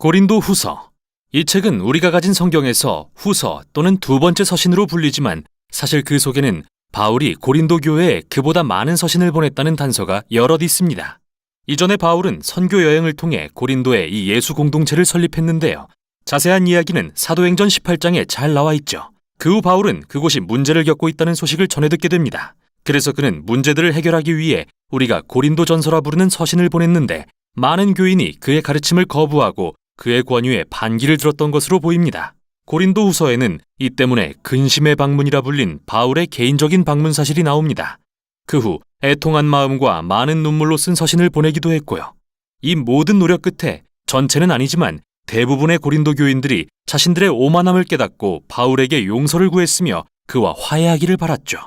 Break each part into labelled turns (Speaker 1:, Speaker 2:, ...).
Speaker 1: 고린도 후서. 이 책은 우리가 가진 성경에서 후서 또는 두 번째 서신으로 불리지만 사실 그 속에는 바울이 고린도 교회에 그보다 많은 서신을 보냈다는 단서가 여럿 있습니다. 이전에 바울은 선교 여행을 통해 고린도에 이 예수 공동체를 설립했는데요. 자세한 이야기는 사도행전 18장에 잘 나와 있죠. 그 후 바울은 그곳이 문제를 겪고 있다는 소식을 전해 듣게 됩니다. 그래서 그는 문제들을 해결하기 위해 우리가 고린도전서라 부르는 서신을 보냈는데 많은 교인이 그의 가르침을 거부하고 그의 권유에 반기를 들었던 것으로 보입니다. 고린도 후서에는 이 때문에 근심의 방문이라 불린 바울의 개인적인 방문 사실이 나옵니다. 그 후 애통한 마음과 많은 눈물로 쓴 서신을 보내기도 했고요. 이 모든 노력 끝에 전체는 아니지만 대부분의 고린도 교인들이 자신들의 오만함을 깨닫고 바울에게 용서를 구했으며 그와 화해하기를 바랐죠.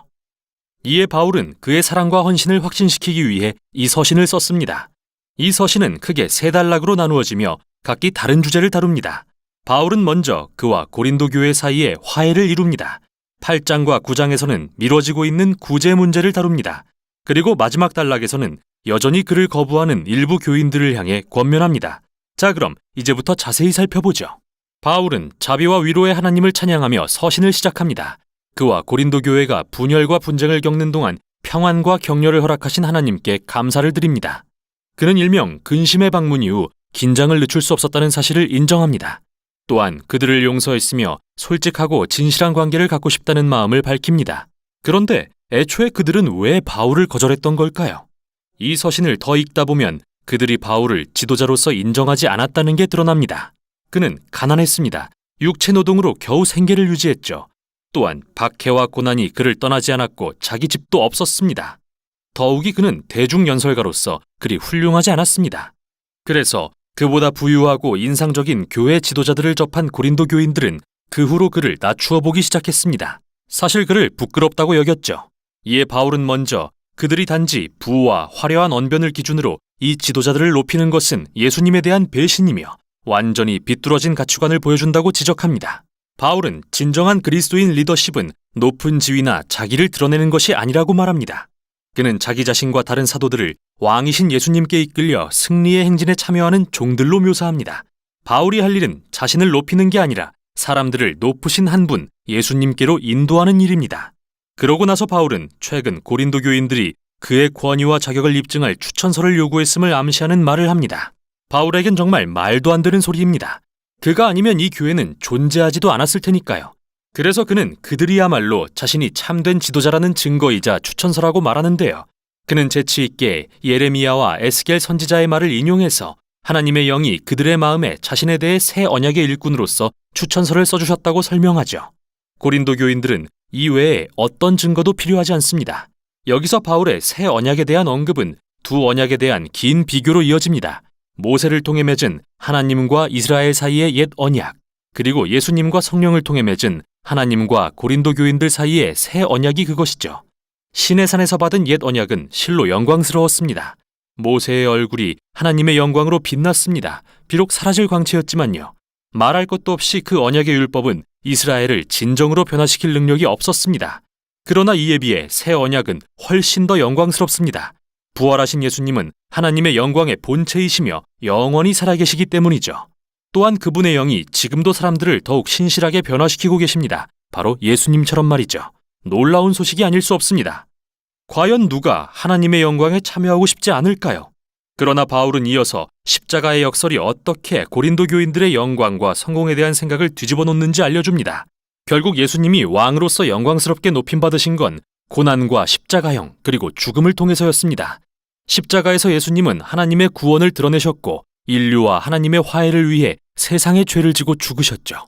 Speaker 1: 이에 바울은 그의 사랑과 헌신을 확신시키기 위해 이 서신을 썼습니다. 이 서신은 크게 세 단락으로 나누어지며 각기 다른 주제를 다룹니다. 바울은 먼저 그와 고린도 교회 사이에 화해를 이룹니다. 8장과 9장에서는 미뤄지고 있는 구제 문제를 다룹니다. 그리고 마지막 단락에서는 여전히 그를 거부하는 일부 교인들을 향해 권면합니다. 자, 그럼 이제부터 자세히 살펴보죠. 바울은 자비와 위로의 하나님을 찬양하며 서신을 시작합니다. 그와 고린도 교회가 분열과 분쟁을 겪는 동안 평안과 격려를 허락하신 하나님께 감사를 드립니다. 그는 일명 근심의 방문 이후 긴장을 늦출 수 없었다는 사실을 인정합니다. 또한 그들을 용서했으며 솔직하고 진실한 관계를 갖고 싶다는 마음을 밝힙니다. 그런데 애초에 그들은 왜 바울을 거절했던 걸까요? 이 서신을 더 읽다 보면 그들이 바울을 지도자로서 인정하지 않았다는 게 드러납니다. 그는 가난했습니다. 육체 노동으로 겨우 생계를 유지했죠. 또한 박해와 고난이 그를 떠나지 않았고 자기 집도 없었습니다. 더욱이 그는 대중연설가로서 그리 훌륭하지 않았습니다. 그래서 그보다 부유하고 인상적인 교회 지도자들을 접한 고린도 교인들은 그 후로 그를 낮추어 보기 시작했습니다. 사실 그를 부끄럽다고 여겼죠. 이에 바울은 먼저 그들이 단지 부와 화려한 언변을 기준으로 이 지도자들을 높이는 것은 예수님에 대한 배신이며 완전히 비뚤어진 가치관을 보여준다고 지적합니다. 바울은 진정한 그리스도인 리더십은 높은 지위나 자기를 드러내는 것이 아니라고 말합니다. 그는 자기 자신과 다른 사도들을 왕이신 예수님께 이끌려 승리의 행진에 참여하는 종들로 묘사합니다. 바울이 할 일은 자신을 높이는 게 아니라 사람들을 높으신 한 분 예수님께로 인도하는 일입니다. 그러고 나서 바울은 최근 고린도 교인들이 그의 권위와 자격을 입증할 추천서를 요구했음을 암시하는 말을 합니다. 바울에겐 정말 말도 안 되는 소리입니다. 그가 아니면 이 교회는 존재하지도 않았을 테니까요. 그래서 그는 그들이야말로 자신이 참된 지도자라는 증거이자 추천서라고 말하는데요. 그는 재치 있게 예레미야와 에스겔 선지자의 말을 인용해서 하나님의 영이 그들의 마음에 자신에 대해 새 언약의 일꾼으로서 추천서를 써주셨다고 설명하죠. 고린도 교인들은 이 외에 어떤 증거도 필요하지 않습니다. 여기서 바울의 새 언약에 대한 언급은 두 언약에 대한 긴 비교로 이어집니다. 모세를 통해 맺은 하나님과 이스라엘 사이의 옛 언약, 그리고 예수님과 성령을 통해 맺은 하나님과 고린도 교인들 사이의 새 언약이 그것이죠. 시내산에서 받은 옛 언약은 실로 영광스러웠습니다. 모세의 얼굴이 하나님의 영광으로 빛났습니다. 비록 사라질 광채였지만요. 말할 것도 없이 그 언약의 율법은 이스라엘을 진정으로 변화시킬 능력이 없었습니다. 그러나 이에 비해 새 언약은 훨씬 더 영광스럽습니다. 부활하신 예수님은 하나님의 영광의 본체이시며 영원히 살아계시기 때문이죠. 또한 그분의 영이 지금도 사람들을 더욱 신실하게 변화시키고 계십니다. 바로 예수님처럼 말이죠. 놀라운 소식이 아닐 수 없습니다. 과연 누가 하나님의 영광에 참여하고 싶지 않을까요? 그러나 바울은 이어서 십자가의 역설이 어떻게 고린도 교인들의 영광과 성공에 대한 생각을 뒤집어 놓는지 알려줍니다. 결국 예수님이 왕으로서 영광스럽게 높임받으신 건 고난과 십자가형 그리고 죽음을 통해서였습니다. 십자가에서 예수님은 하나님의 구원을 드러내셨고 인류와 하나님의 화해를 위해 세상의 죄를 지고 죽으셨죠.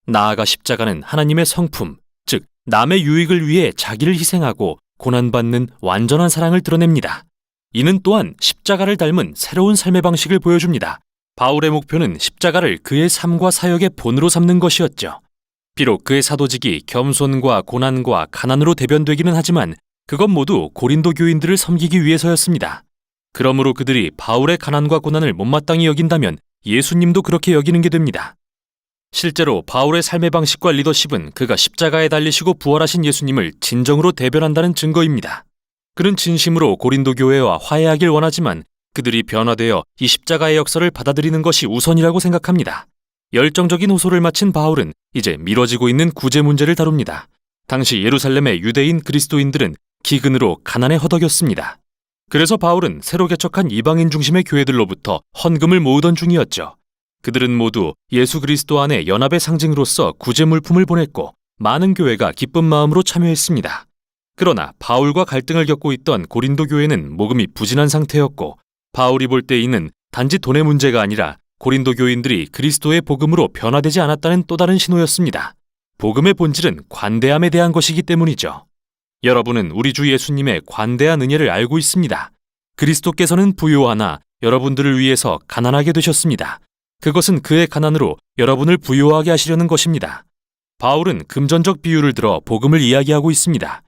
Speaker 1: 나아가 십자가는 하나님의 성품, 즉 남의 유익을 위해 자기를 희생하고 고난받는 완전한 사랑을 드러냅니다. 이는 또한 십자가를 닮은 새로운 삶의 방식을 보여줍니다. 바울의 목표는 십자가를 그의 삶과 사역의 본으로 삼는 것이었죠. 비록 그의 사도직이 겸손과 고난과 가난으로 대변되기는 하지만 그것 모두 고린도 교인들을 섬기기 위해서였습니다. 그러므로 그들이 바울의 가난과 고난을 못마땅히 여긴다면 예수님도 그렇게 여기는 게 됩니다. 실제로 바울의 삶의 방식과 리더십은 그가 십자가에 달리시고 부활하신 예수님을 진정으로 대변한다는 증거입니다. 그는 진심으로 고린도 교회와 화해하길 원하지만 그들이 변화되어 이 십자가의 역사를 받아들이는 것이 우선이라고 생각합니다. 열정적인 호소를 마친 바울은 이제 미뤄지고 있는 구제 문제를 다룹니다. 당시 예루살렘의 유대인 그리스도인들은 기근으로 가난에 허덕였습니다. 그래서 바울은 새로 개척한 이방인 중심의 교회들로부터 헌금을 모으던 중이었죠. 그들은 모두 예수 그리스도 안의 연합의 상징으로서 구제 물품을 보냈고 많은 교회가 기쁜 마음으로 참여했습니다. 그러나 바울과 갈등을 겪고 있던 고린도 교회는 모금이 부진한 상태였고 바울이 볼 때 이는 단지 돈의 문제가 아니라 고린도 교인들이 그리스도의 복음으로 변화되지 않았다는 또 다른 신호였습니다. 복음의 본질은 관대함에 대한 것이기 때문이죠. 여러분은 우리 주 예수님의 관대한 은혜를 알고 있습니다. 그리스도께서는 부요하나 여러분들을 위해서 가난하게 되셨습니다. 그것은 그의 가난으로 여러분을 부요하게 하시려는 것입니다. 바울은 금전적 비유를 들어 복음을 이야기하고 있습니다.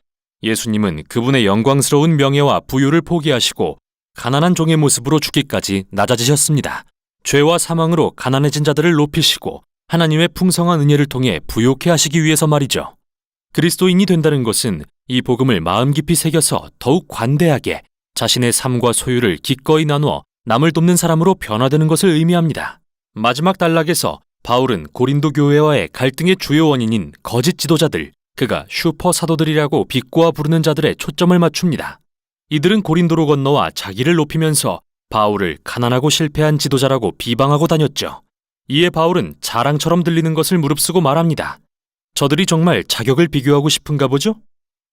Speaker 1: 예수님은 그분의 영광스러운 명예와 부요를 포기하시고 가난한 종의 모습으로 죽기까지 낮아지셨습니다. 죄와 사망으로 가난해진 자들을 높이시고 하나님의 풍성한 은혜를 통해 부요케 하시기 위해서 말이죠. 그리스도인이 된다는 것은 이 복음을 마음 깊이 새겨서 더욱 관대하게 자신의 삶과 소유를 기꺼이 나누어 남을 돕는 사람으로 변화되는 것을 의미합니다. 마지막 단락에서 바울은 고린도 교회와의 갈등의 주요 원인인 거짓 지도자들, 그가 슈퍼 사도들이라고 비꼬아 부르는 자들의 초점을 맞춥니다. 이들은 고린도로 건너와 자기를 높이면서 바울을 가난하고 실패한 지도자라고 비방하고 다녔죠. 이에 바울은 자랑처럼 들리는 것을 무릅쓰고 말합니다. 저들이 정말 자격을 비교하고 싶은가 보죠?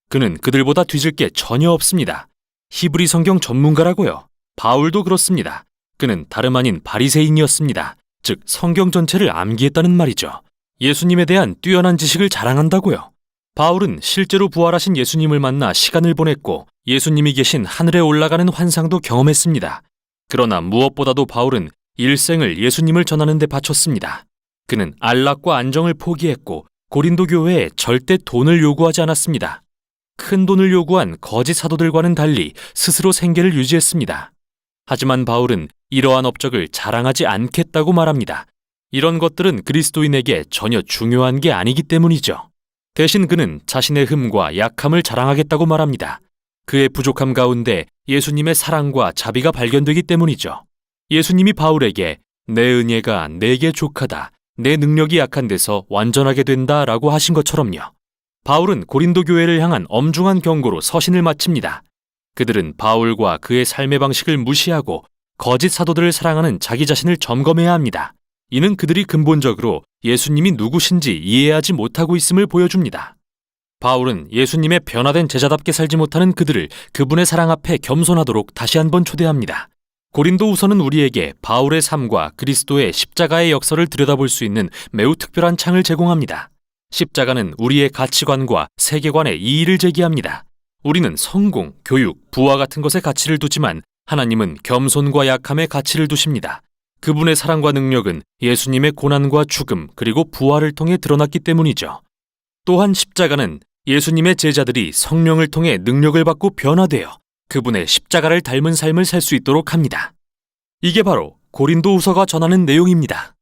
Speaker 1: 그는 그들보다 뒤질 게 전혀 없습니다. 히브리 성경 전문가라고요. 바울도 그렇습니다. 그는 다름 아닌 바리새인이었습니다. 즉 성경 전체를 암기했다는 말이죠. 예수님에 대한 뛰어난 지식을 자랑한다고요. 바울은 실제로 부활하신 예수님을 만나 시간을 보냈고 예수님이 계신 하늘에 올라가는 환상도 경험했습니다. 그러나 무엇보다도 바울은 일생을 예수님을 전하는 데 바쳤습니다. 그는 안락과 안정을 포기했고 고린도 교회에 절대 돈을 요구하지 않았습니다. 큰 돈을 요구한 거짓 사도들과는 달리 스스로 생계를 유지했습니다. 하지만 바울은 이러한 업적을 자랑하지 않겠다고 말합니다. 이런 것들은 그리스도인에게 전혀 중요한 게 아니기 때문이죠. 대신 그는 자신의 흠과 약함을 자랑하겠다고 말합니다. 그의 부족함 가운데 예수님의 사랑과 자비가 발견되기 때문이죠. 예수님이 바울에게 내 은혜가 내게 족하다, 내 능력이 약한 데서 완전하게 된다 라고 하신 것처럼요. 바울은 고린도 교회를 향한 엄중한 경고로 서신을 마칩니다. 그들은 바울과 그의 삶의 방식을 무시하고 거짓 사도들을 사랑하는 자기 자신을 점검해야 합니다. 이는 그들이 근본적으로 예수님이 누구신지 이해하지 못하고 있음을 보여줍니다. 바울은 예수님의 변화된 제자답게 살지 못하는 그들을 그분의 사랑 앞에 겸손하도록 다시 한번 초대합니다. 고린도후서는 우리에게 바울의 삶과 그리스도의 십자가의 역사를 들여다볼 수 있는 매우 특별한 창을 제공합니다. 십자가는 우리의 가치관과 세계관에 이의를 제기합니다. 우리는 성공, 교육, 부와 같은 것에 가치를 두지만 하나님은 겸손과 약함에 가치를 두십니다. 그분의 사랑과 능력은 예수님의 고난과 죽음 그리고 부활을 통해 드러났기 때문이죠. 또한 십자가는 예수님의 제자들이 성령을 통해 능력을 받고 변화되어 그분의 십자가를 닮은 삶을 살 수 있도록 합니다. 이게 바로 고린도후서가 전하는 내용입니다.